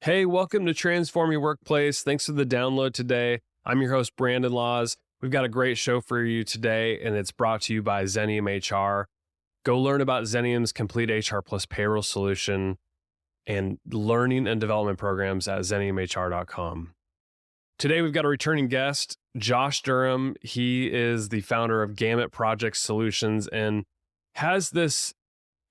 Hey, welcome to Transform Your Workplace. Thanks for the download today. I'm your host, Brandon Laws. We've got a great show for you today, and it's brought to you by Xenium HR. Go learn about Xenium's complete HR plus payroll solution and learning and development programs at xeniumhr.com. Today, we've got a returning guest, Josh Durham. He is the founder of Gamut Project Solutions and has this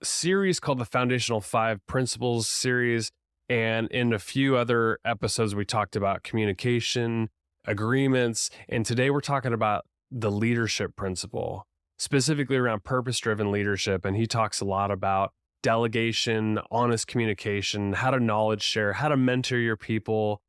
series called the Foundational 5 Principles series. And in a few other episodes, we talked about communication, agreements, and today we're talking about the leadership principle, specifically around purpose-driven leadership. And he talks a lot about delegation, honest communication, how to knowledge share, how to mentor your people,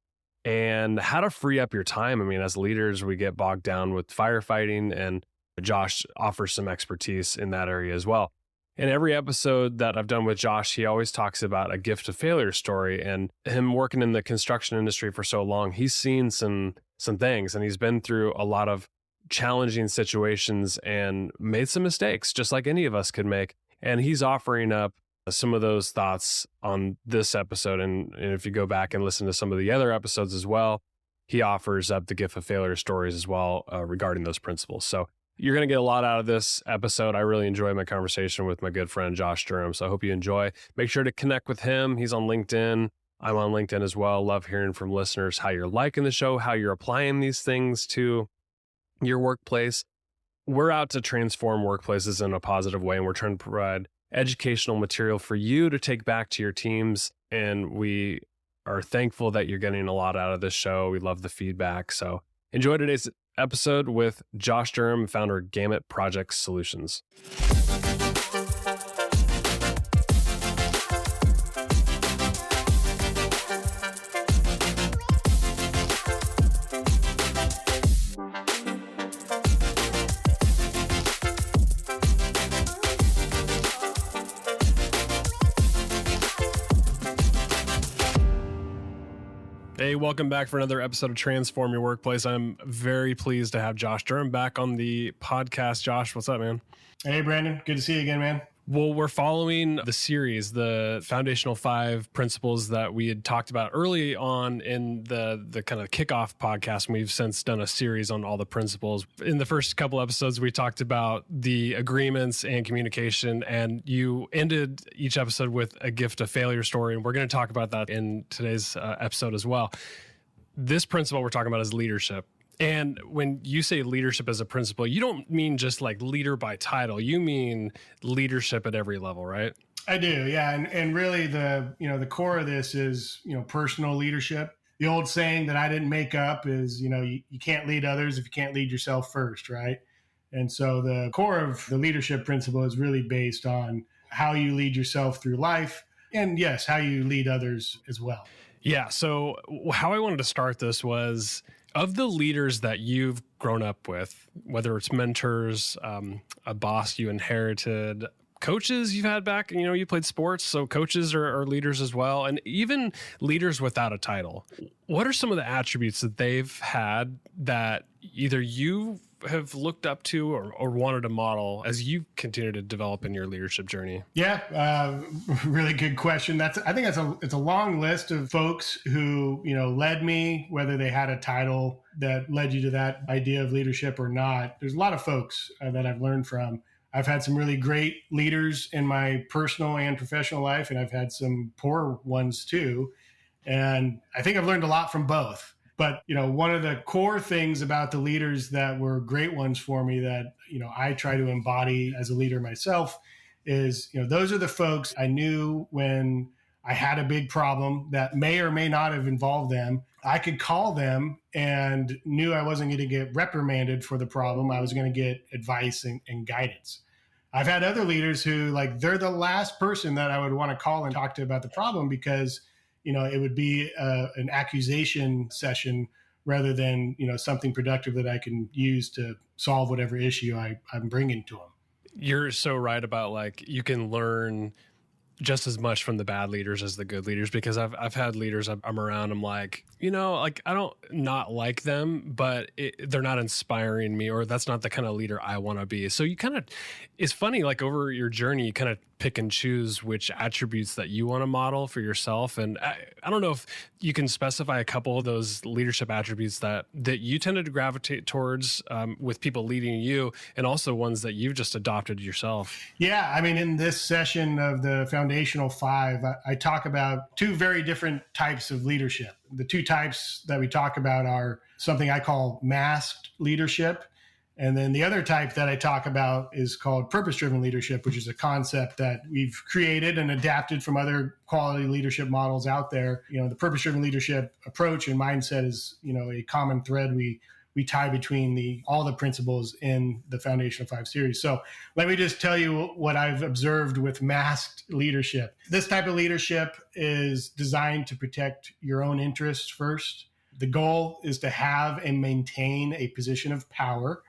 and how to free up your time. I mean, as leaders, we get bogged down with firefighting, and Josh offers some expertise in that area as well. In every episode that I've done with Josh, he always talks about a gift of failure story, and him working in the construction industry for so long, he's seen some things, and he's been through a lot of challenging situations and made some mistakes, just like any of us could make. And he's offering up some of those thoughts on this episode. And if you go back and listen to some of the other episodes as well, he offers up the gift of failure stories as well regarding those principles. So you're going to get a lot out of this episode. I really enjoyed my conversation with my good friend, Josh Durham. So I hope you enjoy. Make sure to connect with him. He's on LinkedIn. I'm on LinkedIn as well. Love hearing from listeners how you're liking the show, how you're applying these things to your workplace. We're out to transform workplaces in a positive way, and we're trying to provide educational material for you to take back to your teams. And we are thankful that you're getting a lot out of this show. We love the feedback. So enjoy today's episode with Josh Durham, founder of Gamut Project Solutions. Hey, welcome back for another episode of Transform Your Workplace. I'm very pleased to have Josh Durham back on the podcast. Josh, what's up, man? Hey, Brandon. Good to see you again, man. Well, we're following the series, the Foundational 5 Principles that we had talked about early on in the kind of kickoff podcast. And we've since done a series on all the principles. In the first couple episodes, we talked about the agreements and communication, and you ended each episode with a gift of failure story. And we're going to talk about that in today's episode as well. This principle we're talking about is leadership. And when you say leadership as a principle, you don't mean just like leader by title. You mean leadership at every level, right? I do, yeah. And really the core of this is, personal leadership. The old saying that I didn't make up is, you can't lead others if you can't lead yourself first, right? And so the core of the leadership principle is really based on how you lead yourself through life and, yes, how you lead others as well. Yeah. So how I wanted to start this was, of the leaders that you've grown up with, whether it's mentors, a boss you inherited, coaches you've had back, you played sports, so coaches are leaders as well, and even leaders without a title. What are some of the attributes that they've had that either you have looked up to or wanted to model as you continue to develop in your leadership journey? Yeah, really good question. I think it's a long list of folks who, led me, whether they had a title that led you to that idea of leadership or not. There's a lot of folks that I've learned from. I've had some really great leaders in my personal and professional life, and I've had some poor ones too. And I think I've learned a lot from both. But, one of the core things about the leaders that were great ones for me that, I try to embody as a leader myself is, those are the folks I knew when I had a big problem that may or may not have involved them. I could call them and knew I wasn't going to get reprimanded for the problem. I was going to get advice and guidance. I've had other leaders who, they're the last person that I would want to call and talk to about the problem because it would be an accusation session rather than, something productive that I can use to solve whatever issue I'm bringing to them. You're so right about you can learn just as much from the bad leaders as the good leaders, because I've had leaders I'm around, I'm like, like I don't not like them, but they're not inspiring me, or that's not the kind of leader I want to be. So you kind of, it's funny, like over your journey, you kind of pick and choose which attributes that you want to model for yourself. And I don't know if you can specify a couple of those leadership attributes that you tended to gravitate towards with people leading you, and also ones that you've just adopted yourself. Yeah, I mean, in this session of the Foundational Five, I talk about two very different types of leadership. The two types that we talk about are something I call masked leadership. And then the other type that I talk about is called purpose-driven leadership, which is a concept that we've created and adapted from other quality leadership models out there. The purpose-driven leadership approach and mindset is, a common thread we tie between all the principles in the Foundational Five series. So let me just tell you what I've observed with masked leadership. This type of leadership is designed to protect your own interests first. The goal is to have and maintain a position of power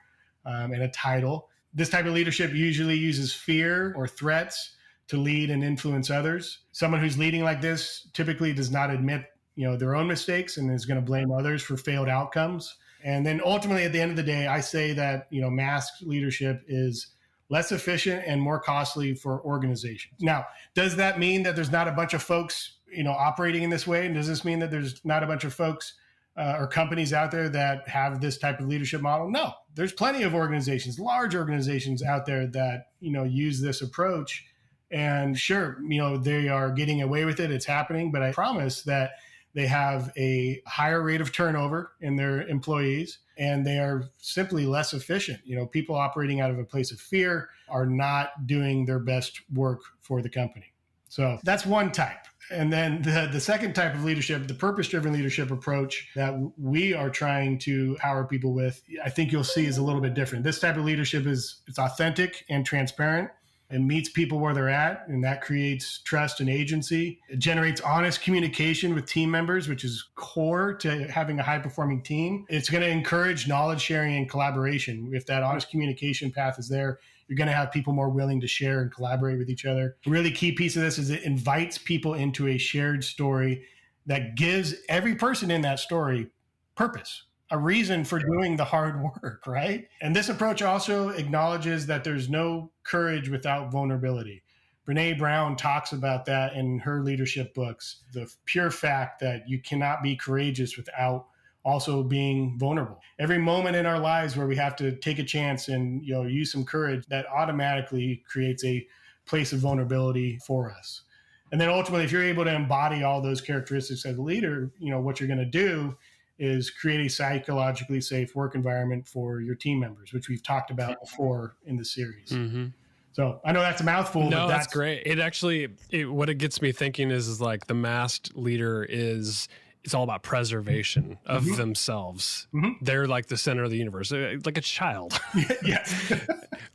and a title. This type of leadership usually uses fear or threats to lead and influence others. Someone who's leading like this typically does not admit, their own mistakes and is going to blame others for failed outcomes. And then ultimately, at the end of the day, I say that, masked leadership is less efficient and more costly for organizations. Now, does that mean that there's not a bunch of folks, operating in this way? And does this mean that there's not a bunch of folks or companies out there that have this type of leadership model? No, there's plenty of organizations, large organizations out there that, use this approach. And sure, they are getting away with it. It's happening. But I promise that they have a higher rate of turnover in their employees, and they are simply less efficient. People operating out of a place of fear are not doing their best work for the company. So that's one type. And then the second type of leadership, the purpose-driven leadership approach that we are trying to empower people with, I think you'll see is a little bit different. This type of leadership it's authentic and transparent. It meets people where they're at, and that creates trust and agency. It generates honest communication with team members, which is core to having a high-performing team. It's going to encourage knowledge sharing and collaboration. If that honest communication path is there, you're going to have people more willing to share and collaborate with each other. A really key piece of this is it invites people into a shared story that gives every person in that story purpose, a reason for doing the hard work, right? And this approach also acknowledges that there's no courage without vulnerability. Brene Brown talks about that in her leadership books, the pure fact that you cannot be courageous without also being vulnerable. Every moment in our lives where we have to take a chance and use some courage, that automatically creates a place of vulnerability for us. And then ultimately, if you're able to embody all those characteristics as a leader, what you're going to do is create a psychologically safe work environment for your team members, which we've talked about before in the series. Mm-hmm. So I know that's a mouthful. No, but that's great. It actually, what it gets me thinking is like the masked leader it's all about preservation of mm-hmm. themselves. Mm-hmm. They're like the center of the universe, like a child. Yes.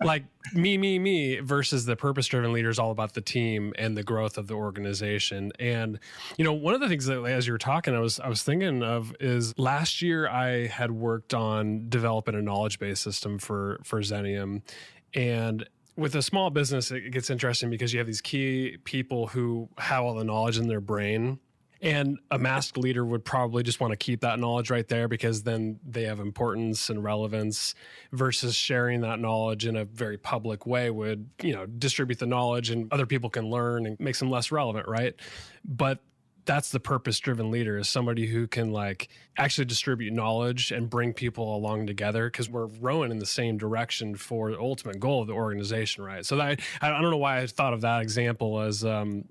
Like me versus the purpose-driven leader is all about the team and the growth of the organization. And, one of the things that as you were talking, I was thinking of is last year I had worked on developing a knowledge-based system for Xenium. And with a small business, it gets interesting because you have these key people who have all the knowledge in their brain. And a masked leader would probably just want to keep that knowledge right there because then they have importance and relevance, versus sharing that knowledge in a very public way would, distribute the knowledge and other people can learn and makes them less relevant, right? But that's the purpose-driven leader, is somebody who can actually distribute knowledge and bring people along together, because we're rowing in the same direction for the ultimate goal of the organization, right? So I don't know why I thought of that example as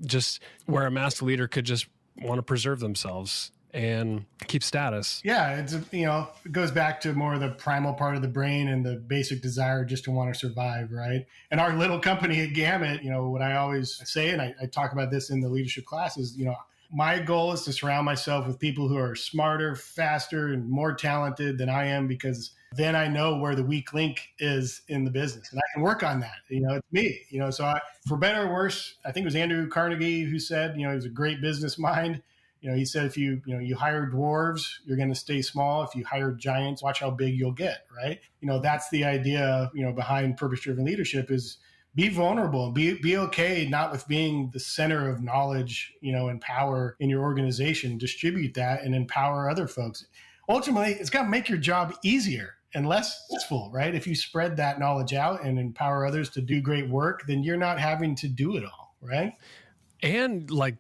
just where a masked leader could just want to preserve themselves and keep status. Yeah, it goes back to more of the primal part of the brain and the basic desire just to want to survive, right? And our little company at Gamut, what I always say, and I talk about this in the leadership classes, my goal is to surround myself with people who are smarter, faster, and more talented than I am, because then I know where the weak link is in the business and I can work on that. It's me, so for better or worse, I think it was Andrew Carnegie who said, he was a great business mind. He said, if you hire dwarves, you're going to stay small. If you hire giants, watch how big you'll get, right? That's the idea, behind purpose-driven leadership is be vulnerable, be okay, not with being the center of knowledge, and power in your organization. Distribute that and empower other folks. Ultimately, it's got to make your job easier and less stressful, right? If you spread that knowledge out and empower others to do great work, then you're not having to do it all, right? And like,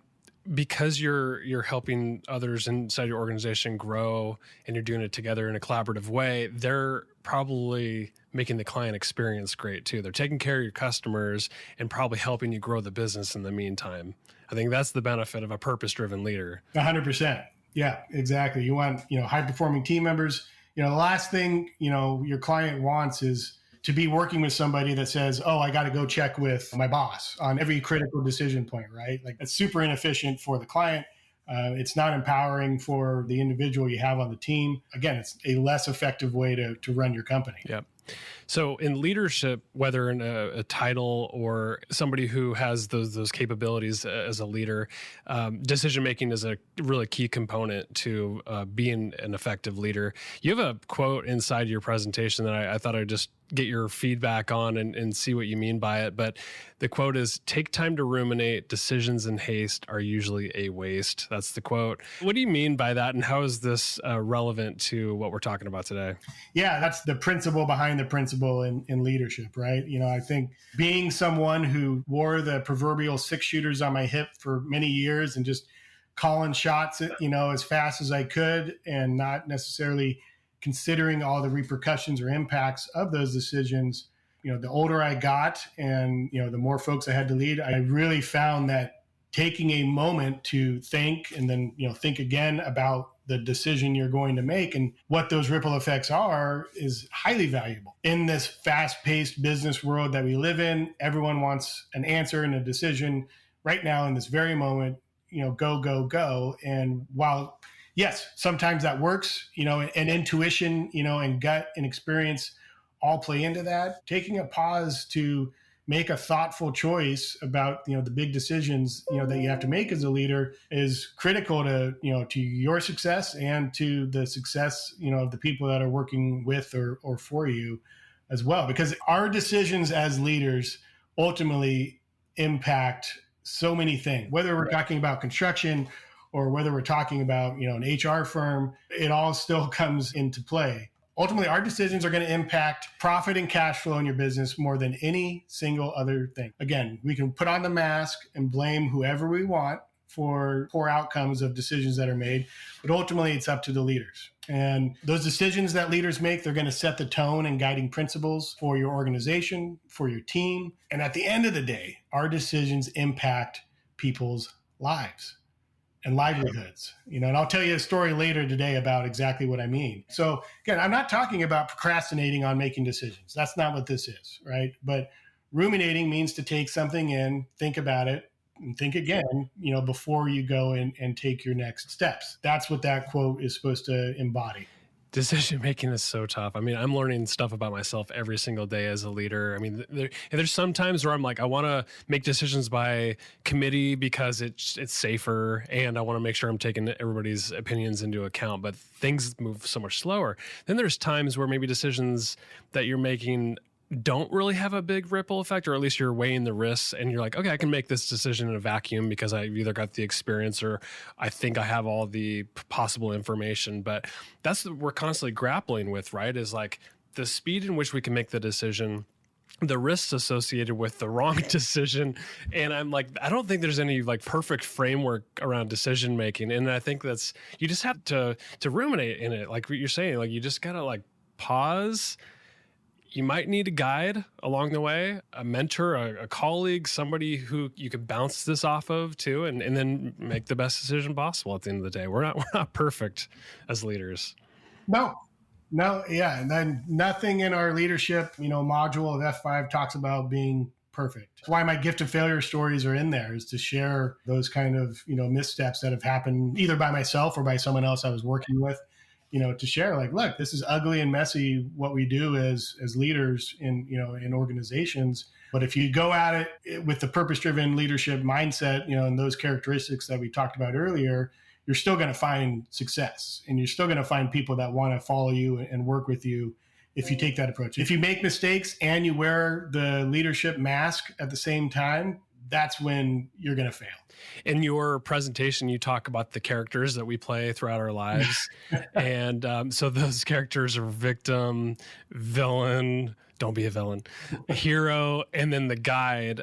because you're helping others inside your organization grow and you're doing it together in a collaborative way, they're probably making the client experience great too. They're taking care of your customers and probably helping you grow the business in the meantime. I think that's the benefit of a purpose-driven leader. 100%. Yeah, exactly. You want, high-performing team members. The last thing, your client wants is to be working with somebody that says, oh, I got to go check with my boss on every critical decision point, right? Like, it's super inefficient for the client. It's not empowering for the individual you have on the team. Again, it's a less effective way to run your company. Yep. So in leadership, whether in a title or somebody who has those capabilities as a leader, decision-making is a really key component to being an effective leader. You have a quote inside your presentation that I thought I'd just get your feedback on and see what you mean by it. But the quote is, take time to ruminate. Decisions in haste are usually a waste. That's the quote. What do you mean by that? And how is this relevant to what we're talking about today? Yeah, that's the principle behind the principle in leadership, right? I think being someone who wore the proverbial 6 shooters on my hip for many years and just calling shots, as fast as I could and not necessarily considering all the repercussions or impacts of those decisions. The older I got and, the more folks I had to lead, I really found that taking a moment to think and then, think again about the decision you're going to make and what those ripple effects are is highly valuable. In this fast-paced business world that we live in, everyone wants an answer and a decision right now in this very moment, go, go, go. And while yes, sometimes that works, and intuition, and gut and experience all play into that. Taking a pause to make a thoughtful choice about, the big decisions, that you have to make as a leader is critical to, to your success and to the success, of the people that are working with or for you as well. Because our decisions as leaders ultimately impact so many things, whether we're talking about construction or whether we're talking about, an HR firm, it all still comes into play. Ultimately, our decisions are going to impact profit and cash flow in your business more than any single other thing. Again, we can put on the mask and blame whoever we want for poor outcomes of decisions that are made, but ultimately it's up to the leaders. And those decisions that leaders make, they're going to set the tone and guiding principles for your organization, for your team. And at the end of the day, our decisions impact people's lives and livelihoods, and I'll tell you a story later today about exactly what I mean. So again, I'm not talking about procrastinating on making decisions. That's not what this is, right? But ruminating means to take something in, think about it, and think again, before you go and take your next steps. That's what that quote is supposed to embody. Decision making is so tough. I mean, I'm learning stuff about myself every single day as a leader. I mean, there's some times where I'm like, I want to make decisions by committee because it's safer, and I want to make sure I'm taking everybody's opinions into account. But things move so much slower. Then there's times where maybe decisions that you're making don't really have a big ripple effect, or at least you're weighing the risks and you're like, okay, I can make this decision in a vacuum because I've either got the experience or I think I have all the possible information. But that's what we're constantly grappling with, right? Is like the speed in which we can make the decision, the risks associated with the wrong decision. And I'm like, I don't think there's any like perfect framework around decision making. And I think that's, you just have to ruminate in it. Like what you're saying, like you just gotta like pause. You might need a guide along the way, a mentor, a colleague, somebody who you could bounce this off of too, and then make the best decision possible at the end of the day. We're not perfect as leaders. No, yeah. And then nothing in our leadership, module of F5 talks about being perfect. That's why my gift of failure stories are in there, is to share those kind of, missteps that have happened either by myself or by someone else I was working with. To share like, look, this is ugly and messy what we do as leaders in organizations. But if you go at it with the purpose-driven leadership mindset, and those characteristics that we talked about earlier, you're still going to find success, and you're still going to find people that want to follow you and work with you if you take that approach. If you make mistakes and you wear the leadership mask at the same time, that's when you're going to fail. In your presentation, you talk about the characters that we play throughout our lives. And so those characters are victim, villain, don't be a villain, hero, and then the guide.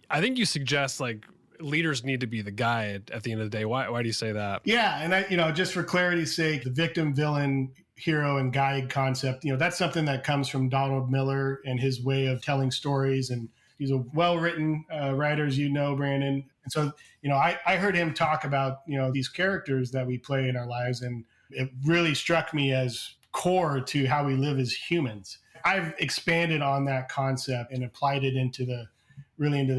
I think you suggest like leaders need to be the guide at the end of the day. Why do you say that? Yeah. And just for clarity's sake, the victim, villain, hero, and guide concept, that's something that comes from Donald Miller and his way of telling stories. And he's a well-written writer, as you know, Brandon. And so, I heard him talk about, these characters that we play in our lives. And it really struck me as core to how we live as humans. I've expanded on that concept and applied it into the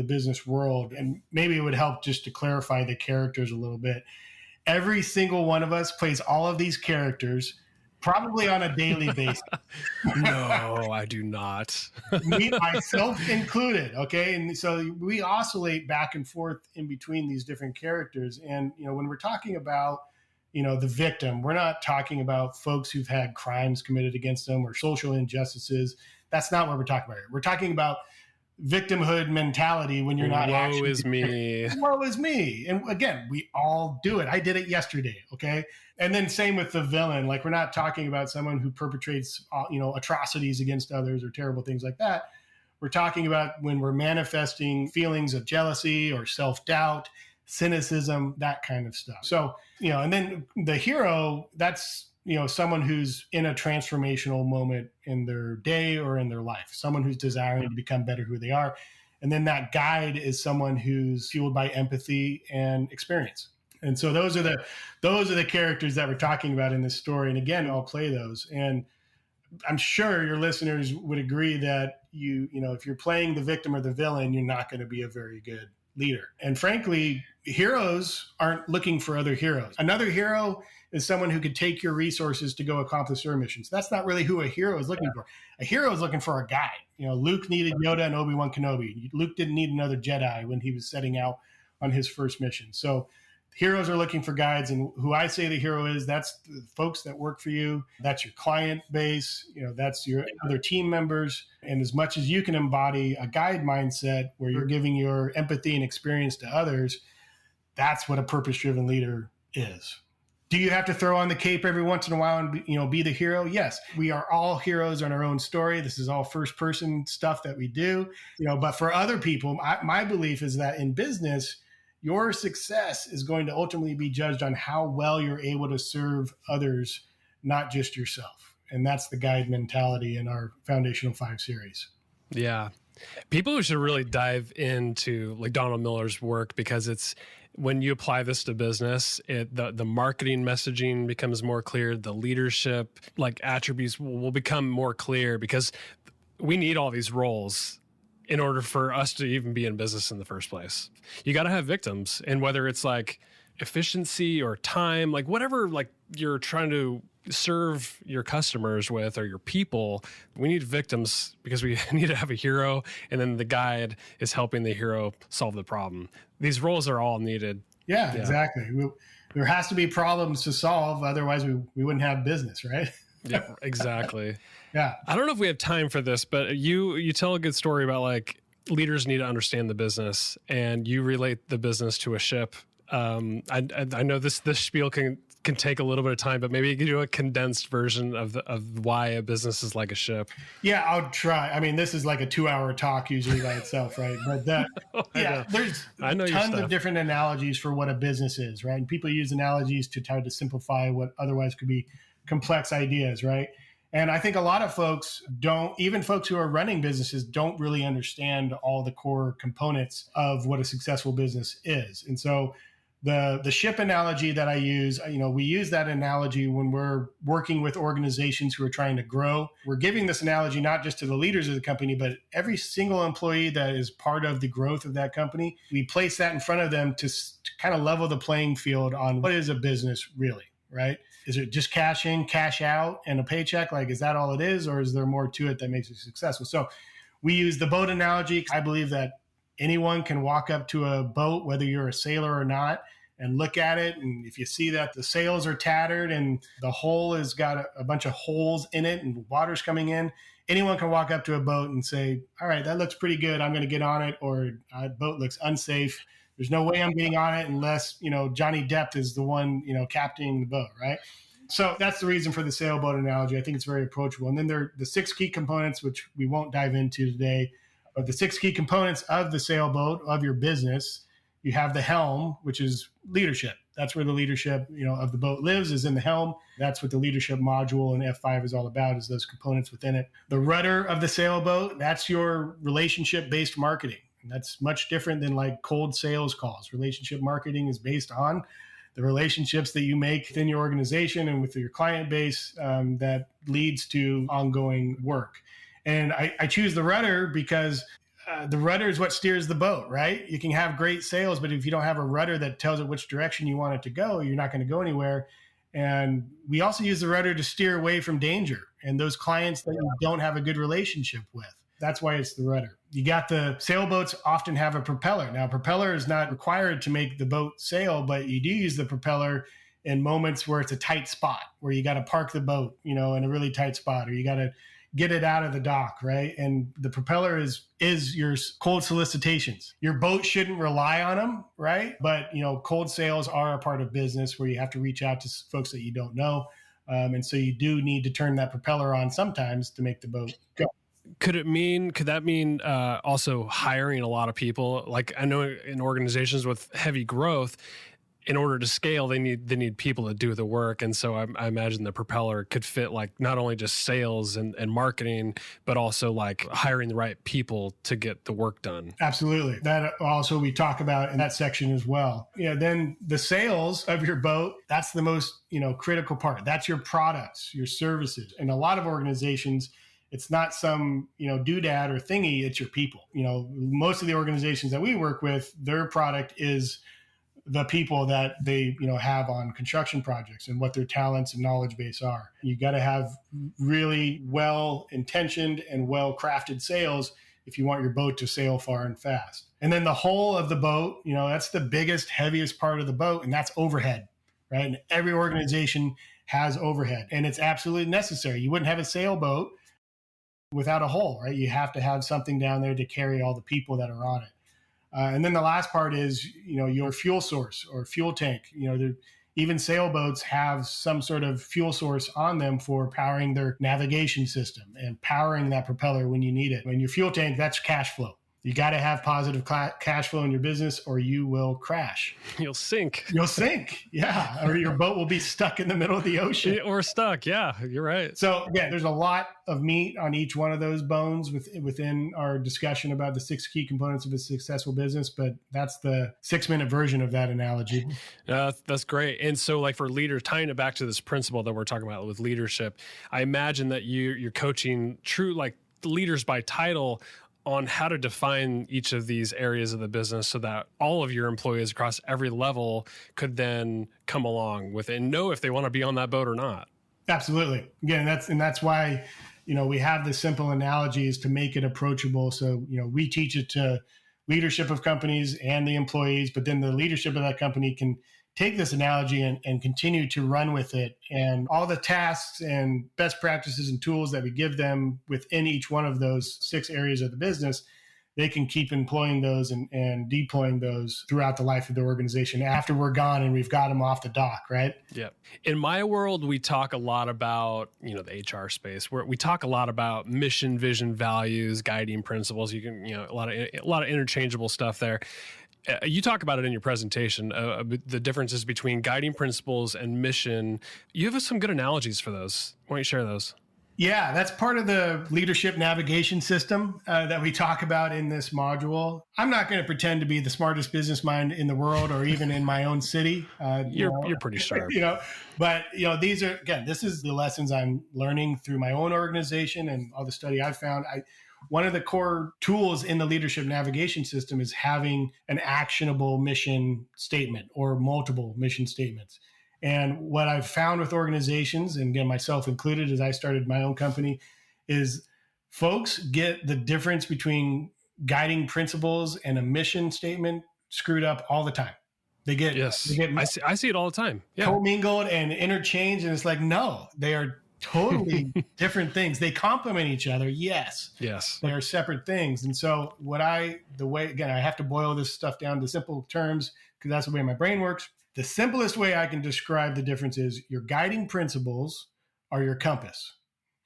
business world. And maybe it would help just to clarify the characters a little bit. Every single one of us plays all of these characters probably on a daily basis. No, I do not. Me, myself included. Okay. And so we oscillate back and forth in between these different characters. And, when we're talking about, the victim, we're not talking about folks who've had crimes committed against them or social injustices. That's not what we're talking about here. We're talking about victimhood mentality when you're not woe is me. Woe is me. And again, we all do it. I did it yesterday. Okay. And then same with the villain. Like, we're not talking about someone who perpetrates, atrocities against others or terrible things like that. We're talking about when we're manifesting feelings of jealousy or self-doubt, cynicism, that kind of stuff. So, and then the hero, that's, someone who's in a transformational moment in their day or in their life, someone who's desiring to become better who they are. And then that guide is someone who's fueled by empathy and experience. And so those are the characters that we're talking about in this story. And again, I'll play those. And I'm sure your listeners would agree that if you're playing the victim or the villain, you're not going to be a very good leader. And frankly, heroes aren't looking for other heroes. Another hero is someone who could take your resources to go accomplish their missions. That's not really who a hero is looking for. A hero is looking for a guide. Luke needed Yoda and Obi-Wan Kenobi. Luke didn't need another Jedi when he was setting out on his first mission. So heroes are looking for guides. And who I say the hero is, that's the folks that work for you. That's your client base. That's your other team members. And as much as you can embody a guide mindset where you're giving your empathy and experience to others, that's what a purpose-driven leader is. Do you have to throw on the cape every once in a while and be the hero? Yes, we are all heroes on our own story. This is all first-person stuff that we do. But for other people, my belief is that in business, your success is going to ultimately be judged on how well you're able to serve others, not just yourself. And that's the guide mentality in our Foundational 5 series. Yeah. People who should really dive into like Donald Miller's work, because it's when you apply this to business, the marketing messaging becomes more clear. The leadership like attributes will become more clear, because we need all these roles in order for us to even be in business in the first place. You got to have victims, and whether it's like efficiency or time, like whatever, like you're trying to serve your customers with or your people, we need victims because we need to have a hero, and then the guide is helping the hero solve the problem. These roles are all needed. Yeah. Exactly. There has to be problems to solve. Otherwise we wouldn't have business, right? Yeah, exactly. Yeah. I don't know if we have time for this, but you tell a good story about like leaders need to understand the business, and you relate the business to a ship. I know this spiel can take a little bit of time, but maybe you can do a condensed version of why a business is like a ship. Yeah, I'll try. I mean, this is like a 2-hour talk usually by itself, right? But there's tons of different analogies for what a business is, right? And people use analogies to try to simplify what otherwise could be complex ideas, right? And I think a lot of folks even folks who are running businesses don't really understand all the core components of what a successful business is. And so the ship analogy that I use, we use that analogy when we're working with organizations who are trying to grow. We're giving this analogy not just to the leaders of the company, but every single employee that is part of the growth of that company. We place that in front of them to kind of level the playing field on what is a business really, right? Is it just cash in, cash out, and a paycheck? Like, is that all it is? Or is there more to it that makes it successful? So we use the boat analogy. I believe that anyone can walk up to a boat, whether you're a sailor or not, and look at it. And if you see that the sails are tattered and the hull has got a bunch of holes in it and water's coming in, anyone can walk up to a boat and say, all right, that looks pretty good. I'm going to get on it. Or boat looks unsafe. There's no way I'm getting on it unless, Johnny Depp is the one, captaining the boat, right? So that's the reason for the sailboat analogy. I think it's very approachable. And then there are the 6 key components, which we won't dive into today, but the 6 key components of the sailboat, of your business. You have the helm, which is leadership. That's where the leadership, of the boat lives, is in the helm. That's what the leadership module in F5 is all about, is those components within it. The rudder of the sailboat, that's your relationship-based marketing. And that's much different than like cold sales calls. Relationship marketing is based on the relationships that you make within your organization and with your client base that leads to ongoing work. And I choose the rudder because the rudder is what steers the boat, right? You can have great sales, but if you don't have a rudder that tells it which direction you want it to go, you're not going to go anywhere. And we also use the rudder to steer away from danger and those clients that you don't have a good relationship with. That's why it's the rudder. You got the sailboats often have a propeller. Now, propeller is not required to make the boat sail, but you do use the propeller in moments where it's a tight spot, where you got to park the boat, in a really tight spot, or you got to get it out of the dock, right? And the propeller is your cold solicitations. Your boat shouldn't rely on them, right? But, cold sales are a part of business where you have to reach out to folks that you don't know. And so you do need to turn that propeller on sometimes to make the boat go. Could that mean also hiring a lot of people? Like, I know in organizations with heavy growth, in order to scale, they need people to do the work. And so I imagine the propeller could fit like not only just sales and marketing, but also like hiring the right people to get the work done. Absolutely. That also we talk about in that section as well. Then the sales of your boat, that's the most, critical part. That's your products, your services. And a lot of organizations, it's not some, doodad or thingy, it's your people. Most of the organizations that we work with, their product is the people that they, have on construction projects and what their talents and knowledge base are. You got to have really well-intentioned and well-crafted sales if you want your boat to sail far and fast. And then the hull of the boat, that's the biggest, heaviest part of the boat, and that's overhead, right? And every organization has overhead, and it's absolutely necessary. You wouldn't have a sailboat without a hull, right? You have to have something down there to carry all the people that are on it. And then the last part is, your fuel source or fuel tank. Even sailboats have some sort of fuel source on them for powering their navigation system and powering that propeller when you need it. When your fuel tank, that's cash flow. You got to have positive cash flow in your business or you will crash. You'll sink. Yeah. Or your boat will be stuck in the middle of the ocean. Or stuck. Yeah, you're right. So again, there's a lot of meat on each one of those bones within our discussion about the 6 key components of a successful business, but that's the 6-minute version of that analogy. That's great. And so like for leaders, tying it back to this principle that we're talking about with leadership, I imagine that you're coaching true like leaders by title on how to define each of these areas of the business so that all of your employees across every level could then come along with it and know if they want to be on that boat or not. Absolutely. Again, that's why, we have this simple analogies to make it approachable. So, we teach it to leadership of companies and the employees, but then the leadership of that company can take this analogy and continue to run with it. And all the tasks and best practices and tools that we give them within each one of those 6 areas of the business, they can keep employing those and deploying those throughout the life of the organization after we're gone and we've got them off the dock, right? Yeah. In my world, we talk a lot about, the HR space where we talk a lot about mission, vision, values, guiding principles. You can, a lot of interchangeable stuff there. You talk about it in your presentation, the differences between guiding principles and mission. You have some good analogies for those. Why don't you share those? Yeah, that's part of the leadership navigation system that we talk about in this module. I'm not going to pretend to be the smartest business mind in the world or even in my own city. You're pretty sharp. But these are, again, this is the lessons I'm learning through my own organization and all the study I've found. One of the core tools in the leadership navigation system is having an actionable mission statement or multiple mission statements. And what I've found with organizations, and again, myself included, as I started my own company, is folks get the difference between guiding principles and a mission statement screwed up all the time. They get, Yes. I see it all the time. Yeah. commingled and interchanged. And it's like, no, they are totally different things. They complement each other. Yes. Yes. They are separate things. And so I have to boil this stuff down to simple terms because that's the way my brain works. The simplest way I can describe the difference is your guiding principles are your compass.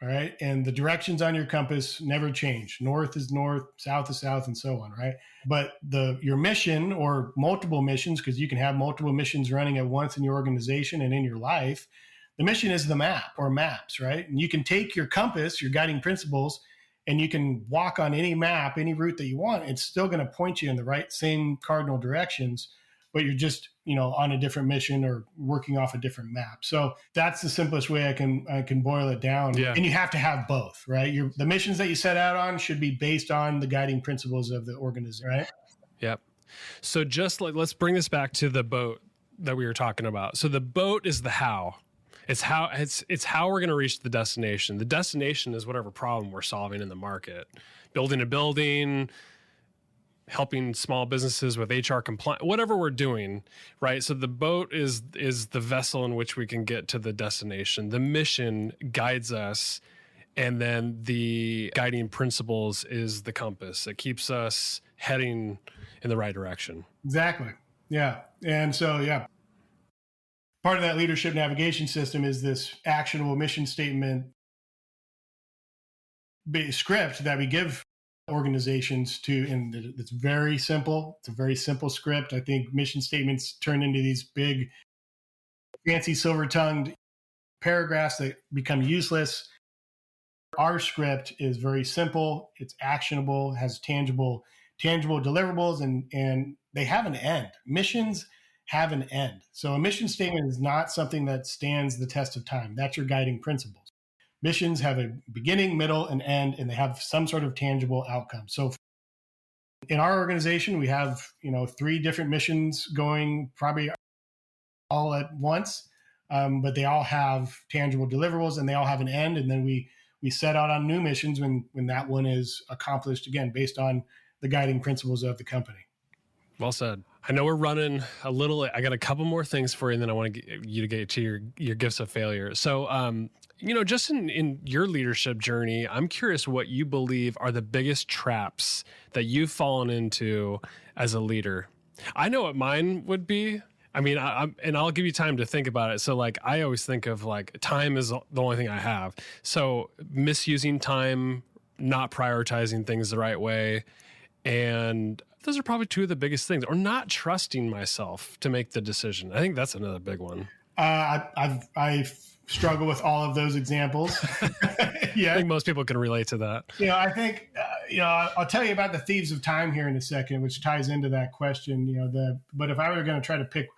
All right. And the directions on your compass never change. North is north, south is south, and so on. Right. But your mission or multiple missions, because you can have multiple missions running at once in your organization and in your life, the mission is the map or maps. Right. And you can take your compass, your guiding principles, and you can walk on any map, any route that you want. It's still going to point you in the right same cardinal directions, but you're just, on a different mission or working off a different map. So that's the simplest way I can boil it down. Yeah. And you have to have both, right? The missions that you set out on should be based on the guiding principles of the organization, right? Yep. So just let's bring this back to the boat that we were talking about. So the boat is the how. It's how we're going to reach the destination. The destination is whatever problem we're solving in the market. Building a building, helping small businesses with HR compliance, whatever we're doing, right? So the boat is the vessel in which we can get to the destination. The mission guides us, and then the guiding principles is the compass. It keeps us heading in the right direction. Exactly. Yeah. And so, part of that leadership navigation system is this actionable mission statement script that we give organizations and it's very simple. It's a very simple script. I think mission statements turn into these big, fancy, silver-tongued paragraphs that become useless. Our script is very simple. It's actionable, has tangible deliverables, and they have an end. Missions have an end. So a mission statement is not something that stands the test of time. That's your guiding principles. Missions have a beginning, middle, and end, and they have some sort of tangible outcome. So in our organization, we have, 3 different missions going probably all at once, but they all have tangible deliverables and they all have an end. And then we set out on new missions when that one is accomplished, again, based on the guiding principles of the company. Well said. I know we're running a little. I got a couple more things for you, and then I want to get you to get to your gifts of failure. So, just in your leadership journey, I'm curious what you believe are the biggest traps that you've fallen into as a leader. I know what mine would be. I mean, and I'll give you time to think about it. So, I always think of time is the only thing I have. So, misusing time, not prioritizing things the right way, and those are probably 2 of the biggest things. Or not trusting myself to make the decision. I think that's another big one. I struggle with all of those examples. Yeah, I think most people can relate to that. I think I'll tell you about the thieves of time here in a second, which ties into that question. But if I were going to try to pick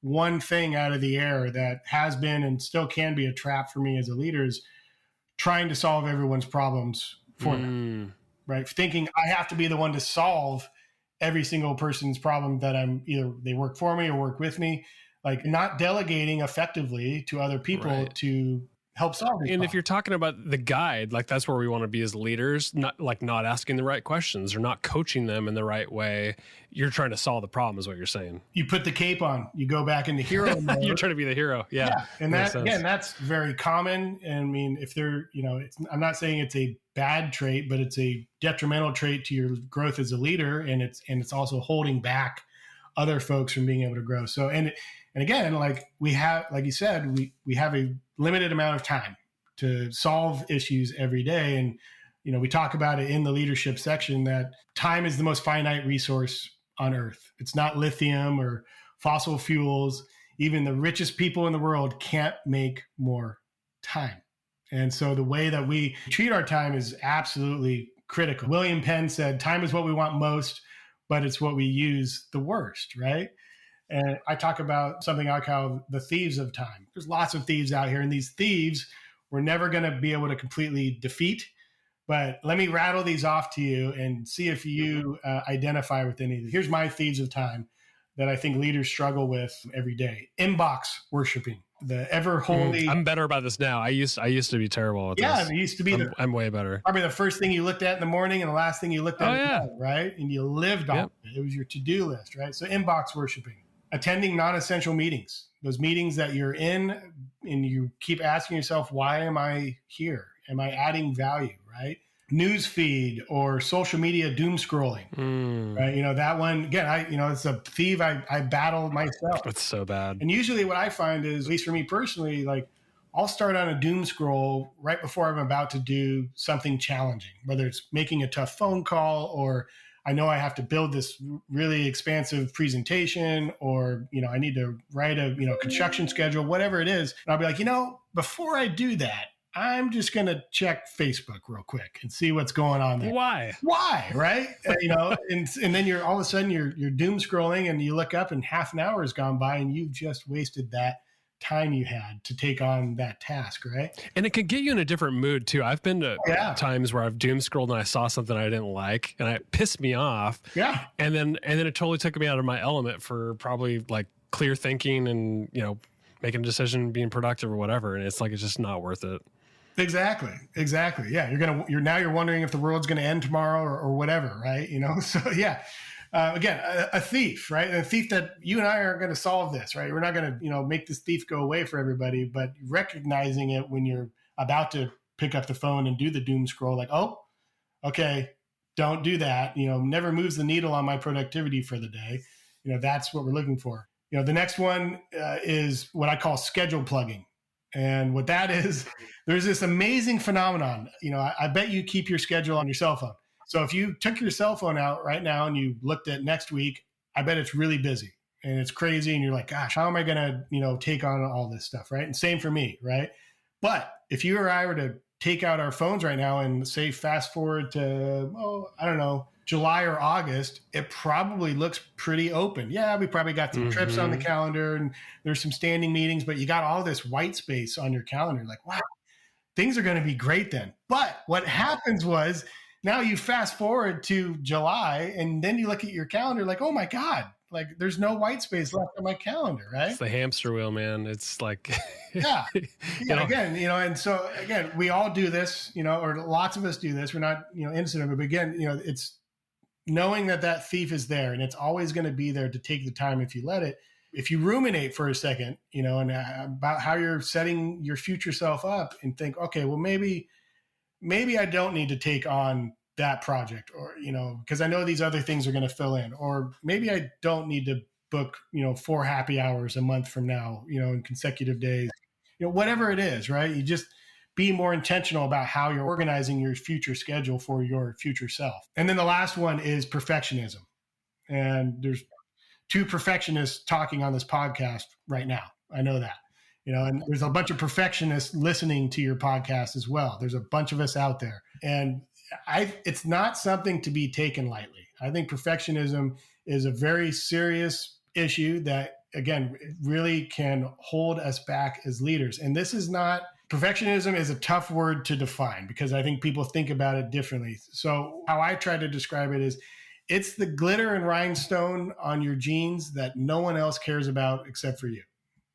one thing out of the air that has been and still can be a trap for me as a leader, is trying to solve everyone's problems for them. Right, thinking I have to be the one to solve every single person's problem that either they work for me or work with me, not delegating effectively to other people to help solve it. And if you're talking about the guide, that's where we want to be as leaders, not asking the right questions or not coaching them in the right way. You're trying to solve the problem is what you're saying. You put the cape on, you go back into hero mode. You're trying to be the hero. Yeah. And that's very common. And I mean, if they're, I'm not saying it's a bad trait, but it's a detrimental trait to your growth as a leader. And it's also holding back other folks from being able to grow. So, and again, we have, like you said, we have a limited amount of time to solve issues every day. And, we talk about it in the leadership section that time is the most finite resource on earth. It's not lithium or fossil fuels. Even the richest people in the world can't make more time. And so the way that we treat our time is absolutely critical. William Penn said, time is what we want most, but it's what we use the worst, right? And I talk about something I call the thieves of time. There's lots of thieves out here, and these thieves we're never going to be able to completely defeat. But let me rattle these off to you and see if you identify with any of them. Here's my thieves of time that I think leaders struggle with every day. Inbox worshiping, the ever holy. I'm better about this now. I used to be terrible at this. Yeah, it used to be. I'm way better. Probably the first thing you looked at in the morning and the last thing you looked at at night, right? And you lived off it. It was your to-do list, right? So inbox worshiping. attending non-essential meetings, those meetings that you're in and you keep asking yourself, why am I here? Am I adding value, right? News feed or social media doom scrolling, right? That one, again, it's a thief I battle myself. It's so bad. And usually what I find is, at least for me personally, like I'll start on a doom scroll right before I'm about to do something challenging, whether it's making a tough phone call or I know I have to build this really expansive presentation or, I need to write a, construction schedule, whatever it is. And I'll be like, before I do that, I'm just going to check Facebook real quick and see what's going on there. Why? Right? And then you're all of a sudden you're doom scrolling and you look up and half an hour has gone by and you've just wasted that time you had to take on that task, right? And it could get you in a different mood too. I've been to times where I've doom scrolled and I saw something I didn't like and it pissed me off. Yeah. And then it totally took me out of my element for probably like clear thinking and, making a decision, being productive or whatever. And it's just not worth it. Exactly. Yeah. You're wondering if the world's going to end tomorrow or whatever, right? So yeah. Again, a thief, right? A thief that you and I aren't going to solve this, right? We're not going to, make this thief go away for everybody, but recognizing it when you're about to pick up the phone and do the doom scroll, like, oh, okay, don't do that. Never moves the needle on my productivity for the day. That's what we're looking for. The next one is what I call schedule plugging. And what that is, there's this amazing phenomenon. I bet you keep your schedule on your cell phone. So if you took your cell phone out right now and you looked at next week, I bet it's really busy and it's crazy. And you're like, gosh, how am I going to, take on all this stuff, right? And same for me, right? But if you or I were to take out our phones right now and say, fast forward to, July or August, it probably looks pretty open. Yeah, we probably got some trips on the calendar and there's some standing meetings, but you got all this white space on your calendar. Like, wow, things are going to be great then. But what happens was, now you fast forward to July and then you look at your calendar like, oh my God, like there's no white space left on my calendar, right? It's the hamster wheel, man. It's like, again, and so again, we all do this, or lots of us do this. We're not, innocent of it, but again, it's knowing that thief is there and it's always going to be there to take the time if you let it. If you ruminate for a second, and about how you're setting your future self up and think, okay, well, maybe I don't need to take on that project or, because I know these other things are going to fill in, or maybe I don't need to book, 4 happy hours a month from now, in consecutive days, whatever it is, right? You just be more intentional about how you're organizing your future schedule for your future self. And then the last one is perfectionism. And there's 2 perfectionists talking on this podcast right now. I know that. And there's a bunch of perfectionists listening to your podcast as well. There's a bunch of us out there. And it's not something to be taken lightly. I think perfectionism is a very serious issue that, again, really can hold us back as leaders. And perfectionism is a tough word to define because I think people think about it differently. So how I try to describe it is, it's the glitter and rhinestone on your jeans that no one else cares about except for you.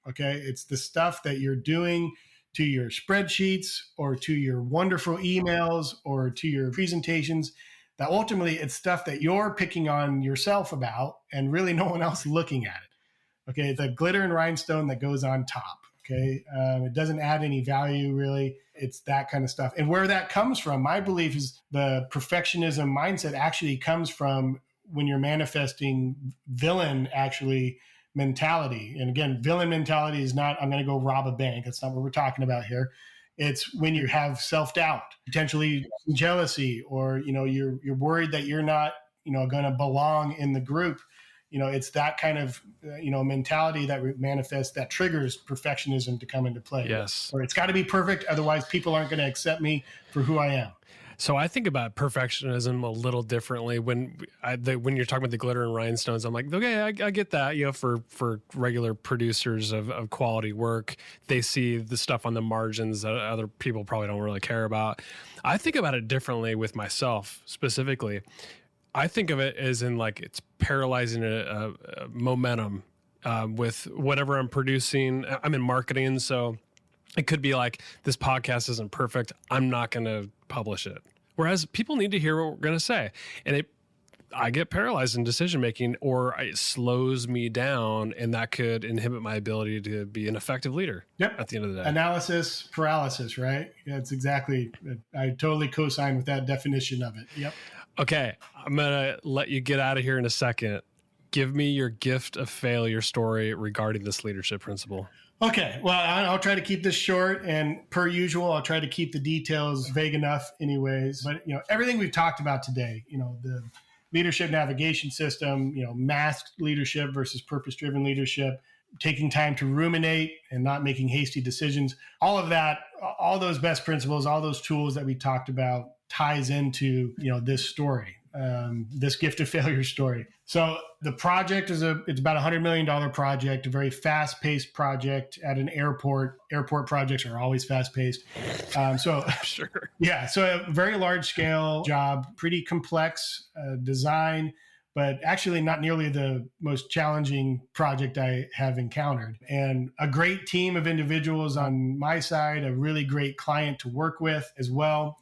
Okay. It's the stuff that you're doing to your spreadsheets or to your wonderful emails or to your presentations that ultimately it's stuff that you're picking on yourself about and really no one else looking at it. Okay. It's a glitter and rhinestone that goes on top. Okay. It doesn't add any value really. It's that kind of stuff. And where that comes from, my belief is the perfectionism mindset actually comes from when you're manifesting villain mentality. And again, villain mentality is not, I'm going to go rob a bank. That's not what we're talking about here. It's when you have self-doubt, potentially jealousy, or, you're worried that you're not, going to belong in the group. It's that kind of, mentality that manifests, that triggers perfectionism to come into play. Yes. Or it's got to be perfect. Otherwise people aren't going to accept me for who I am. So I think about perfectionism a little differently. When you're talking about the glitter and rhinestones, I'm like, okay, I get that. For regular producers of quality work, they see the stuff on the margins that other people probably don't really care about. I think about it differently with myself specifically. I think of it as in like it's paralyzing a momentum with whatever I'm producing. I'm in marketing, so it could be like, this podcast isn't perfect, I'm not going to publish it. Whereas people need to hear what we're going to say. And I get paralyzed in decision making, or it slows me down, and that could inhibit my ability to be an effective leader. Yep. At the end of the day. Analysis paralysis, right? That's exactly, I totally co-sign with that definition of it. Yep. Okay. I'm going to let you get out of here in a second. Give me your gift of failure story regarding this leadership principle. Okay. Well, I'll try to keep this short, and per usual, I'll try to keep the details vague enough anyways. But, everything we've talked about today, the leadership navigation system, masked leadership versus purpose-driven leadership, taking time to ruminate and not making hasty decisions, all of that, all those best principles, all those tools that we talked about ties into, this story, this gift of failure story. So the project it's about $100 million project, a very fast-paced project at an airport. Airport projects are always fast-paced. Sure. Yeah. So a very large scale job, pretty complex design, but actually not nearly the most challenging project I have encountered. And a great team of individuals on my side, a really great client to work with as well.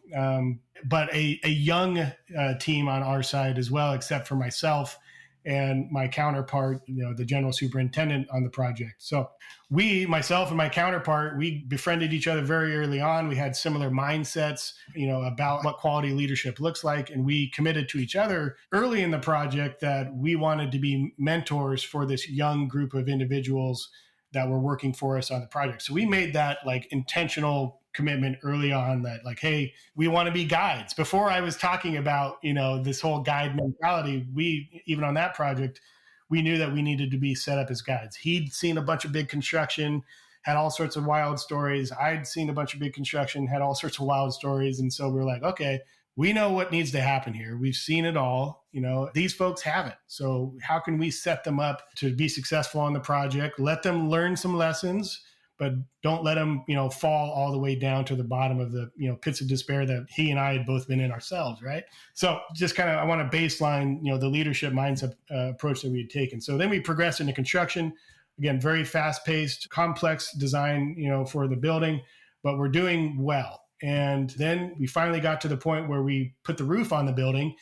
But a young team on our side as well, except for myself and my counterpart, the general superintendent on the project. So myself and my counterpart, we befriended each other very early on. We had similar mindsets, about what quality leadership looks like. And we committed to each other early in the project that we wanted to be mentors for this young group of individuals that were working for us on the project. So we made that intentional commitment early on that hey, we want to be guides. Before I was talking about, this whole guide mentality, we, even on that project, we knew that we needed to be set up as guides. He'd seen a bunch of big construction, had all sorts of wild stories. I'd seen a bunch of big construction, had all sorts of wild stories. And so we're like, okay, we know what needs to happen here. We've seen it all. These folks haven't. So how can we set them up to be successful on the project? Let them learn some lessons, but don't let them, fall all the way down to the bottom of the, pits of despair that he and I had both been in ourselves, right? So just I want to baseline, the leadership mindset approach that we had taken. So then we progressed into construction. Again, very fast-paced, complex design, for the building, but we're doing well. And then we finally got to the point where we put the roof on the building.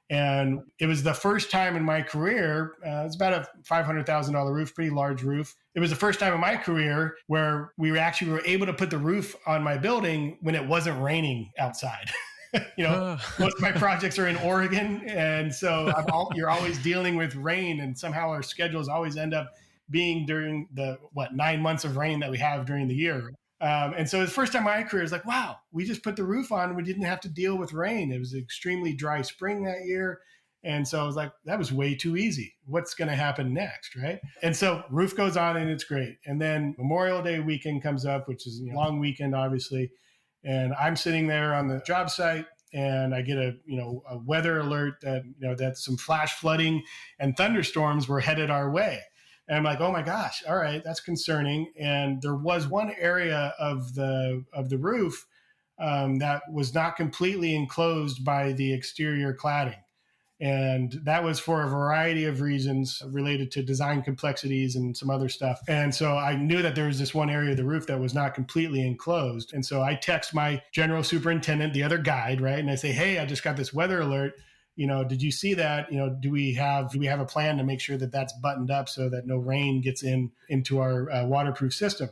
And it was the first time in my career, it's about a $500,000 roof, pretty large roof. It was the first time in my career where we were able to put the roof on my building when it wasn't raining outside. Most of my projects are in Oregon. And so you're always dealing with rain, and somehow our schedules always end up being during the 9 months of rain that we have during the year. And so the first time in my career is wow, we just put the roof on. We didn't have to deal with rain. It was an extremely dry spring that year. And so I was like, that was way too easy. What's going to happen next, right? And so roof goes on and it's great. And then Memorial Day weekend comes up, which is a long weekend, obviously. And I'm sitting there on the job site, and I get a weather alert that, that some flash flooding and thunderstorms were headed our way. And I'm like, oh my gosh, all right, that's concerning. And there was one area of the roof that was not completely enclosed by the exterior cladding. And that was for a variety of reasons related to design complexities and some other stuff. And so I knew that there was this one area of the roof that was not completely enclosed. And so I text my general superintendent, the other guide, right? And I say, hey, I just got this weather alert. Did you see that? Do we have a plan to make sure that that's buttoned up so that no rain gets into our waterproof system?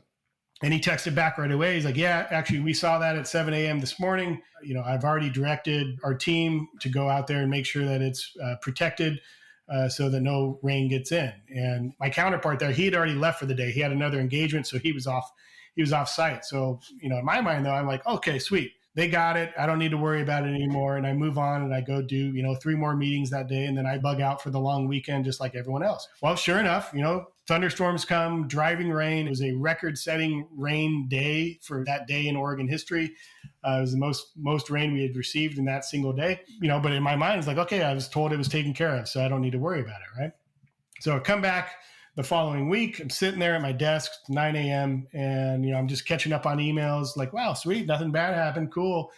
And he texted back right away. He's like, yeah, actually, we saw that at 7 a.m. this morning. I've already directed our team to go out there and make sure that it's protected so that no rain gets in. And my counterpart there, he had already left for the day. He had another engagement, so he was off site. So, in my mind, though, I'm like, okay, sweet. They got it. I don't need to worry about it anymore. And I move on and I go do, 3 more meetings that day. And then I bug out for the long weekend, just like everyone else. Well, sure enough, thunderstorms come, driving rain. It was a record-setting rain day for that day in Oregon history. It was the most rain we had received in that single day. But in my mind, it's like, okay, I was told it was taken care of, so I don't need to worry about it, right? So I come back the following week. I'm sitting there at my desk, 9 a.m., and I'm just catching up on emails. Like, wow, sweet, nothing bad happened, cool.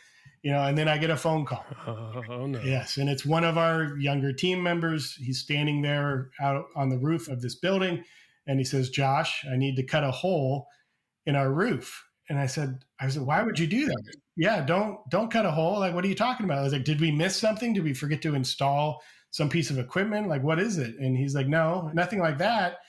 And then I get a phone call. Oh, no. Yes. And it's one of our younger team members. He's standing there out on the roof of this building. And he says, Josh, I need to cut a hole in our roof. And I said, why would you do that? Yeah, don't cut a hole. Like, what are you talking about? I was like, did we miss something? Did we forget to install some piece of equipment? Like, what is it? And he's like, no, nothing like that.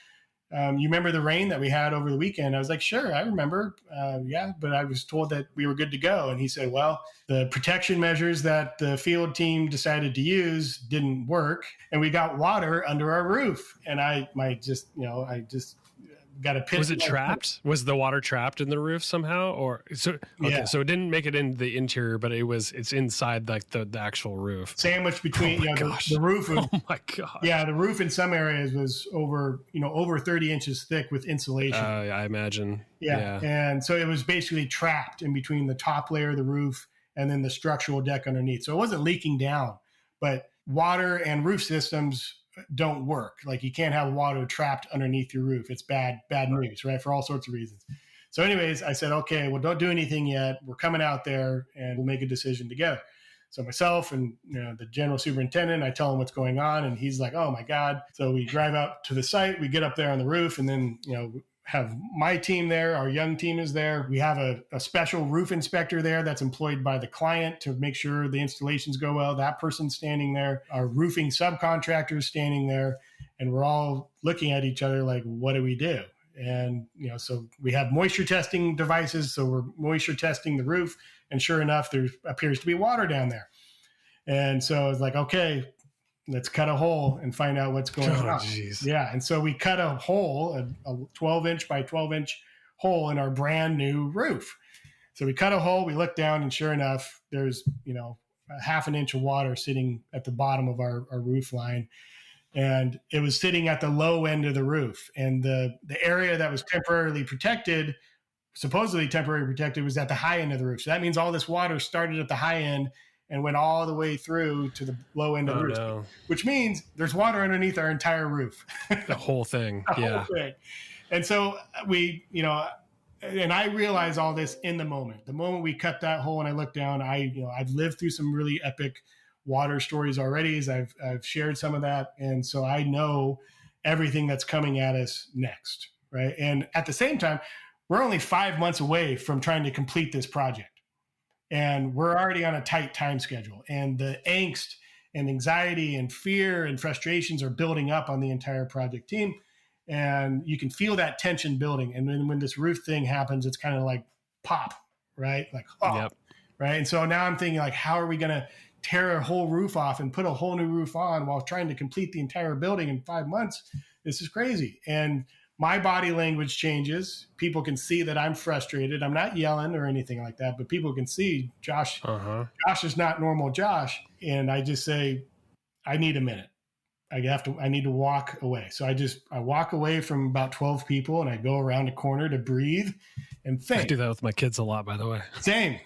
You remember the rain that we had over the weekend? I was like, sure, I remember. Yeah, but I was told that we were good to go. And he said, well, the protection measures that the field team decided to use didn't work. And we got water under our roof. And I just got a pit. Was it trapped? Was the water trapped in the roof somehow? Or so it didn't make it in the interior, but it's inside like the actual roof. Sandwiched between the roof. Oh my gosh. Yeah, the roof in some areas was over 30 inches thick with insulation. I imagine. Yeah. And so it was basically trapped in between the top layer of the roof and then the structural deck underneath. So it wasn't leaking down, but water and roof systems don't work. Like, you can't have water trapped underneath your roof. It's bad news, right? For all sorts of reasons. So anyways, I said, okay, well, don't do anything yet. We're coming out there and we'll make a decision together. So myself and the general superintendent, I tell him what's going on, and he's like, oh my God. So we drive out to the site, we get up there on the roof, and then, have my team there. Our young team is there. We have a special roof inspector there that's employed by the client to make sure the installations go well. That person's standing there. Our roofing subcontractor is standing there, and we're all looking at each other like, what do we do? And, so we have moisture testing devices. So we're moisture testing the roof, and sure enough, there appears to be water down there. And so it's like, okay, let's cut a hole and find out what's going on. Geez. Yeah. And so we cut a hole, a 12-inch by 12-inch hole in our brand new roof. So we cut a hole, we look down, and sure enough, there's, a half an inch of water sitting at the bottom of our roof line. And it was sitting at the low end of the roof. And the area that was supposedly temporarily protected, was at the high end of the roof. So that means all this water started at the high end and went all the way through to the low end of the roof, which means there's water underneath our entire roof. The whole thing. Whole thing. And so we, and I realized all this in the moment. The moment we cut that hole and I looked down, I've lived through some really epic water stories already, as I've shared some of that. And so I know everything that's coming at us next, right? And at the same time, we're only 5 months away from trying to complete this project. And we're already on a tight time schedule, and the angst and anxiety and fear and frustrations are building up on the entire project team. And you can feel that tension building. And then when this roof thing happens, it's kind of like pop, right? Like, right? And so now I'm thinking, like, how are we going to tear a whole roof off and put a whole new roof on while trying to complete the entire building in 5 months? This is crazy. And my body language changes. People can see that I'm frustrated. I'm not yelling or anything like that, but people can see Josh. Josh is not normal Josh. And I just say, I need a minute. I need to walk away. So I walk away from about 12 people, and I go around a corner to breathe and think. I do that with my kids a lot, by the way. Same.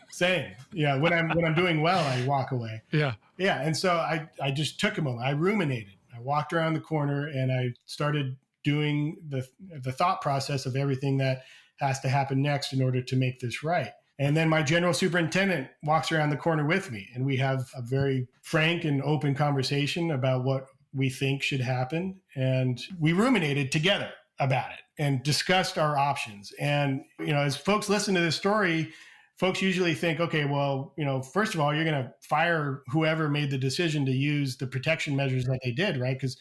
Yeah. When I'm doing well, I walk away. Yeah. Yeah. And so I just took a moment. I ruminated. I walked around the corner and I started doing the thought process of everything that has to happen next in order to make this right. And then my general superintendent walks around the corner with me, and we have a very frank and open conversation about what we think should happen. And we ruminated together about it and discussed our options. And, as folks listen to this story, folks usually think, okay, well, first of all, you're going to fire whoever made the decision to use the protection measures that they did, right? Because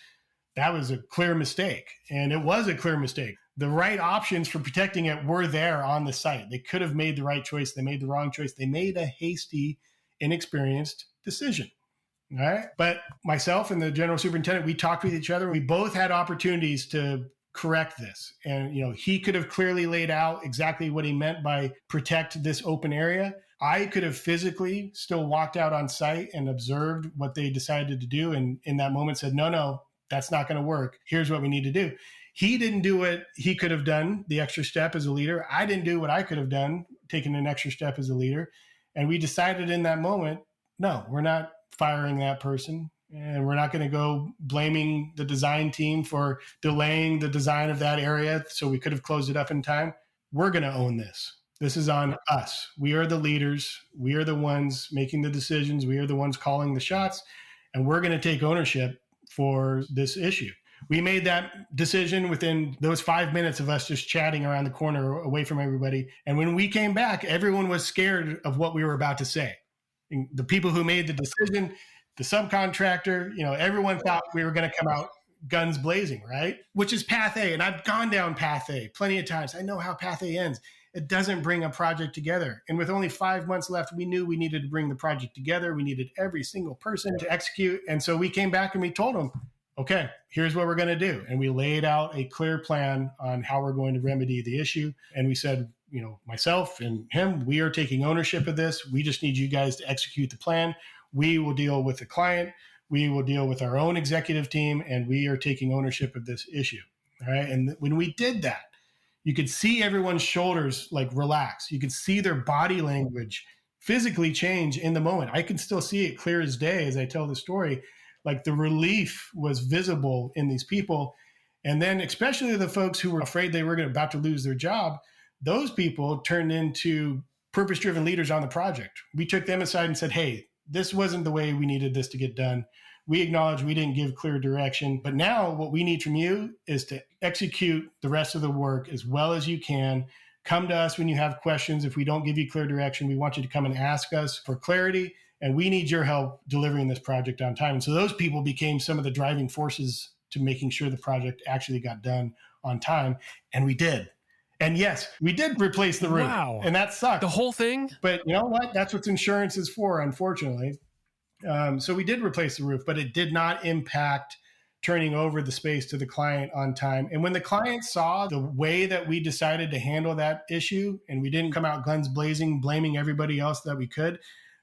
that was a clear mistake. And it was a clear mistake. The right options for protecting it were there on the site. They could have made the right choice. They made the wrong choice. They made a hasty, inexperienced decision. All right. But myself and the general superintendent, we talked with each other. We both had opportunities to correct this. And, he could have clearly laid out exactly what he meant by protect this open area. I could have physically still walked out on site and observed what they decided to do. And in that moment said, no, that's not going to work. Here's what we need to do. He didn't do what he could have done, the extra step as a leader. I didn't do what I could have done, taking an extra step as a leader. And we decided in that moment, no, we're not firing that person. And we're not going to go blaming the design team for delaying the design of that area so we could have closed it up in time. We're going to own this. This is on us. We are the leaders. We are the ones making the decisions. We are the ones calling the shots. And we're going to take ownership for this issue. We made that decision within those 5 minutes of us just chatting around the corner away from everybody. And when we came back, everyone was scared of what we were about to say. And the people who made the decision the subcontractor, everyone thought we were going to come out guns blazing, right? Which is path A. And I've gone down path A plenty of times. I know how path A ends. It doesn't bring a project together. And with only 5 months left, we knew we needed to bring the project together. We needed every single person to execute. And so we came back and we told them, okay, here's what we're going to do. And we laid out a clear plan on how we're going to remedy the issue. And we said, myself and him, we are taking ownership of this. We just need you guys to execute the plan. We will deal with the client. We will deal with our own executive team, and we are taking ownership of this issue. All right. And when we did that, you could see everyone's shoulders like relax. You could see their body language physically change in the moment. I can still see it clear as day as I tell the story. Like the relief was visible in these people. And then especially the folks who were afraid they were about to lose their job, those people turned into purpose-driven leaders on the project. We took them aside and said, hey, this wasn't the way we needed this to get done. We acknowledge we didn't give clear direction, but now what we need from you is to execute the rest of the work as well as you can. Come to us when you have questions. If we don't give you clear direction, we want you to come and ask us for clarity, and we need your help delivering this project on time. And so those people became some of the driving forces to making sure the project actually got done on time, and we did. And yes, we did replace the roof. Wow. And that sucked. The whole thing? But you know what? That's what insurance is for, unfortunately. So we did replace the roof, but it did not impact turning over the space to the client on time. And when the client saw the way that we decided to handle that issue, and we didn't come out guns blazing, blaming everybody else that we could,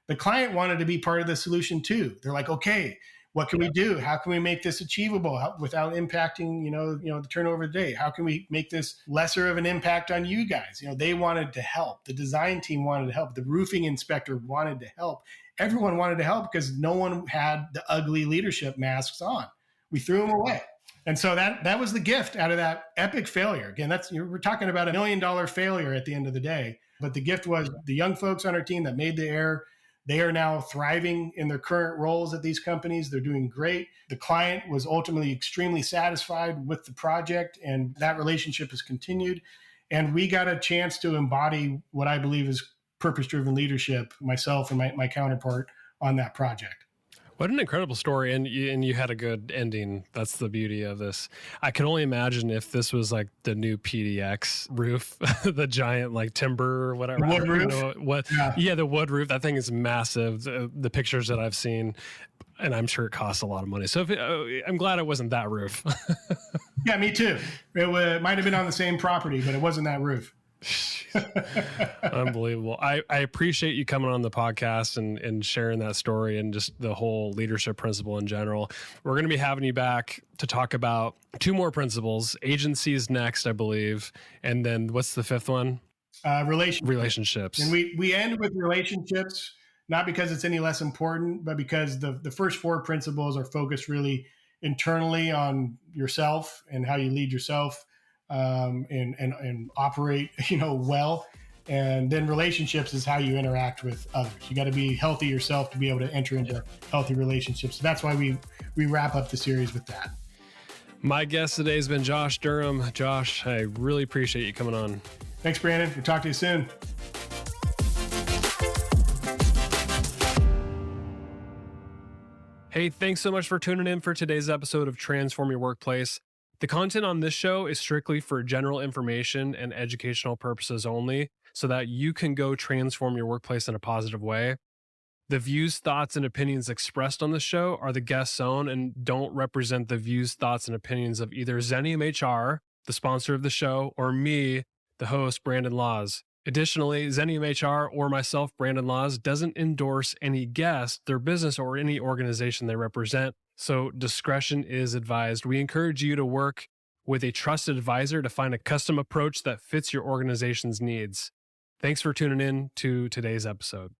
the client wanted to be part of the solution too. They're like, okay, what can we do? How can we make this achievable without impacting, the turnover of the day? How can we make this lesser of an impact on you guys? They wanted to help. The design team wanted to help. The roofing inspector wanted to help. Everyone wanted to help because no one had the ugly leadership masks on. We threw them away. And so that was the gift out of that epic failure. Again, we're talking about $1 million failure at the end of the day. But the gift was the young folks on our team that made the error. They are now thriving in their current roles at these companies. They're doing great. The client was ultimately extremely satisfied with the project, and that relationship has continued. And we got a chance to embody what I believe is purpose-driven leadership, myself and my counterpart on that project. What an incredible story. And you had a good ending. That's the beauty of this. I can only imagine if this was like the new PDX roof, the giant like timber or whatever. The wood roof? Yeah, the wood roof. That thing is massive. The pictures that I've seen, and I'm sure it costs a lot of money. So I'm glad it wasn't that roof. Yeah, me too. It might have been on the same property, but it wasn't that roof. Unbelievable. I appreciate you coming on the podcast and sharing that story and just the whole leadership principle in general. We're going to be having you back to talk about 2 more principles. Agencies next, I believe. And then what's the 5th one? Relationships. And we end with relationships, not because it's any less important, but because the first 4 principles are focused really internally on yourself and how you lead yourself. And operate, well. And then relationships is how you interact with others. You got to be healthy yourself to be able to enter into healthy relationships. So that's why we wrap up the series with that. My guest today has been Josh Durham. Josh, I really appreciate you coming on. Thanks, Brandon. We'll talk to you soon. Hey, thanks so much for tuning in for today's episode of Transform Your Workplace. The content on this show is strictly for general information and educational purposes only, so that you can go transform your workplace in a positive way. The views, thoughts, and opinions expressed on the show are the guest's own and don't represent the views, thoughts, and opinions of either Xenium HR, the sponsor of the show, or me, the host, Brandon Laws. Additionally, Xenium HR or myself, Brandon Laws, doesn't endorse any guest, their business, or any organization they represent. So discretion is advised. We encourage you to work with a trusted advisor to find a custom approach that fits your organization's needs. Thanks for tuning in to today's episode.